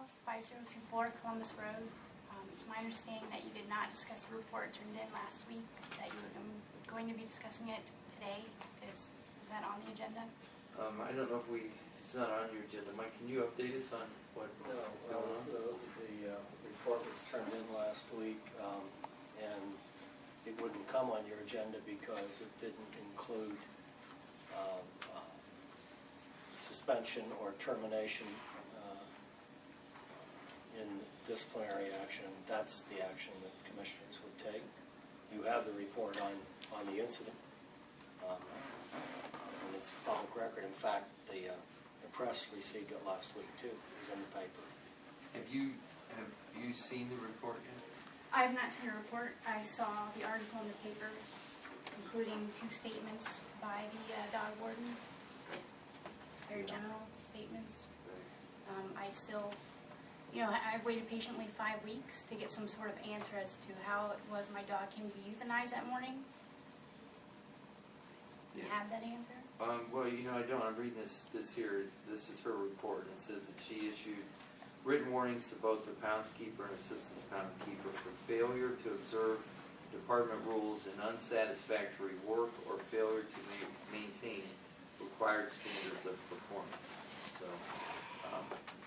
Greathouse, 5024 Columbus Road. It's my understanding that you did not discuss the report turned in last week, that you were going to be discussing it today. Is that on the agenda? I don't know if it's not on your agenda. Mike, can you update us on what's going on? The report was turned in last week, and it wouldn't come on your agenda because it didn't include suspension or termination in disciplinary action. That's the action that commissioners would take. You have the report on the incident, and it's public record. In fact, the press received it last week too. It was in the paper. Have you seen the report yet? I have not seen a report. I saw the article in the paper, including 2 statements by the dog warden. Very general statements. I still, I waited patiently 5 weeks to get some sort of answer as to how it was my dog came to be euthanized that morning. Do you have that answer? Well, I don't. I'm reading this here. This is her report. It says that she issued written warnings to both the poundskeeper and assistant poundskeeper for failure to observe department rules and unsatisfactory work or failure to maintain required standards of performance. So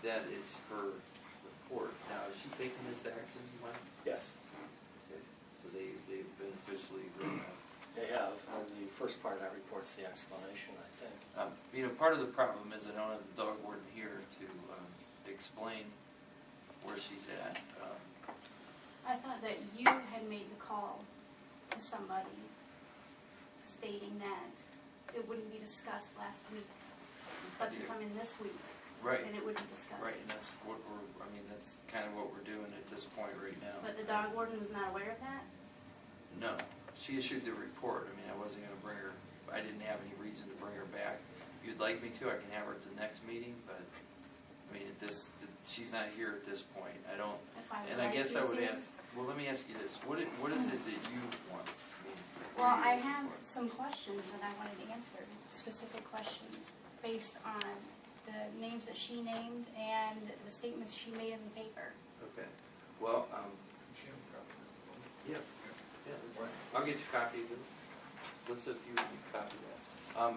that is her report. Now, is she taking this action, Mike? Yes. Okay. So they've been officially written out. They have. The first part of that report's the explanation, I think. Part of the problem is I don't have the dog warden here to explain where she's at. I thought that you had made the call to somebody stating that it wouldn't be discussed last week, but to come in this week, Right. and it would be discussed. Right, and that's what that's kind of what we're doing at this point right now. But the dog warden was not aware of that? No. She issued the report. I wasn't going to bring her, I didn't have any reason to bring her back. If you'd like me to, I can have her at the next meeting, but she's not here at this point. I don't, and I guess I would ask, well, let me ask you this. What is it that you want? Well, I have some questions that I wanted answered, specific questions, based on the names that she named and the statements she made in the paper. Okay. Well, yeah. I'll get you a copy of this. Let's if you would copy that.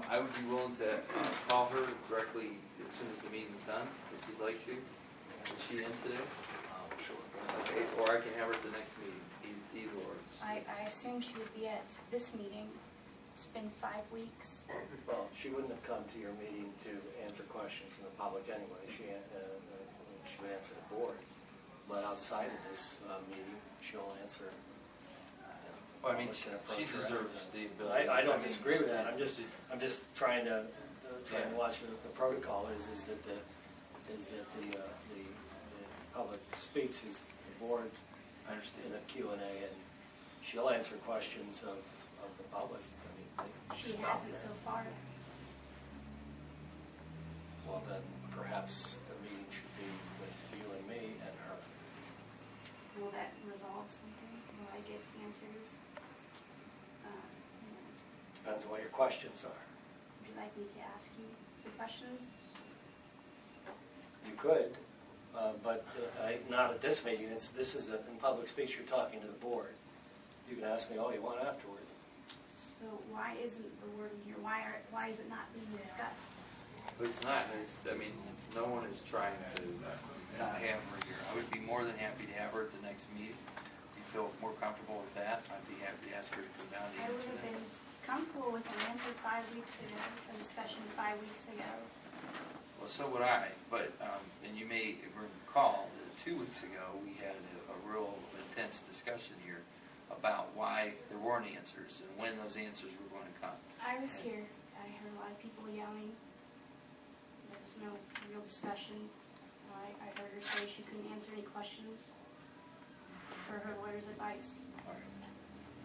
I would be willing to call her directly as soon as the meeting's done, if you'd like to. Is she in today? Sure. Okay. Or I can have her at the next meeting. Either or. I assume she would be at this meeting. It's been 5 weeks. Well, she wouldn't have come to your meeting to answer questions from the public anyway. She would answer the boards. But outside of this meeting, she'll answer. Well, she deserves the ability. I don't disagree with that. I'm just trying to watch what the protocol is that the public speaks is the board. I understand. In a Q&A, and she'll answer questions of the public. She hasn't so far. Well, then perhaps the meeting should be with you and me and her. Will that resolve something? Will I get answers? Depends on what your questions are. Would you like me to ask you the questions? You could, but not at this meeting. This is in public speech. You're talking to the board. You can ask me all you want afterward. So why isn't the warden here? Why is it not being discussed? It's not. No one is trying to not have her here. I would be more than happy to have her at the next meeting. If you feel more comfortable with that, I'd be happy to ask her to come down to I would answer have that. been comfortable with an answer 5 weeks ago, a discussion 5 weeks ago. Well, so would I. But, and you may recall that 2 weeks ago we had a real intense discussion here about why there weren't answers and when those answers were going to come. I was here. I heard a lot of people yelling. There was no real discussion. I heard her say she couldn't answer any questions for her lawyer's advice.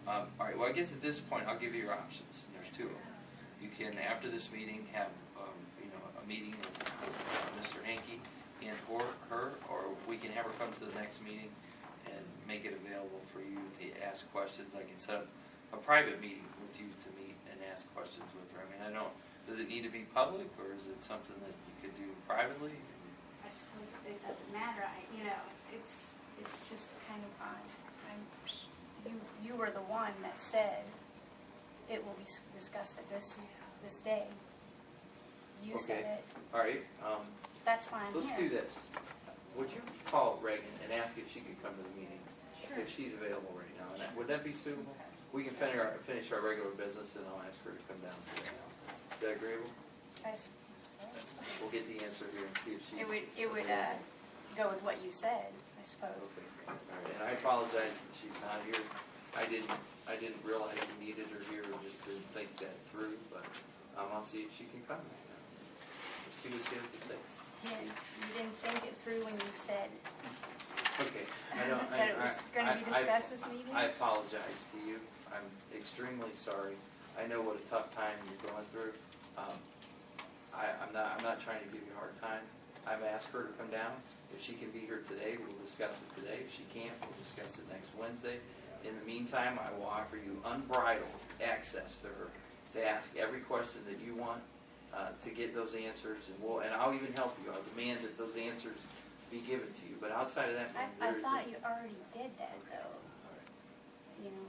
All right. Well, I guess at this point I'll give you your options. And there's 2 of them. You can, after this meeting, have a meeting with Mr. Hankey and or her, or we can have her come to the next meeting and make it available for you to ask questions. I can set up a private meeting with you to meet and ask questions with her. Does it need to be public, or is it something that you could do privately? I suppose it doesn't matter, it's just kind of odd. You were the one that said it will be discussed at this day. You said Okay. it, All right, that's why I'm here. let's do this. Would you call Reagan and ask if she could come to the meeting? Sure. If she's available right now, and would that be suitable? We can finish our regular business, and I'll ask her to come down to the house. Is that agreeable? I suppose. We'll get the answer here and see if she's. It would go with what you said, I suppose. Okay, all right, and I apologize that she's not here. I didn't realize we needed her here, or just didn't think that through, but I'll see if she can come right now. Let's see what she has to say. You didn't think it through when you said Okay, I don't, that it was going to be discussed this meeting? I apologize to you. I'm extremely sorry. I know what a tough time you're going through. I'm not trying to give you a hard time. I've asked her to come down. If she can be here today, we'll discuss it today. If she can't, we'll discuss it next Wednesday. In the meantime, I will offer you unbridled access to her to ask every question that you want, to get those answers, and I'll even help you. I'll demand that those answers be given to you. But outside of that, I thought you already did that, though. You know.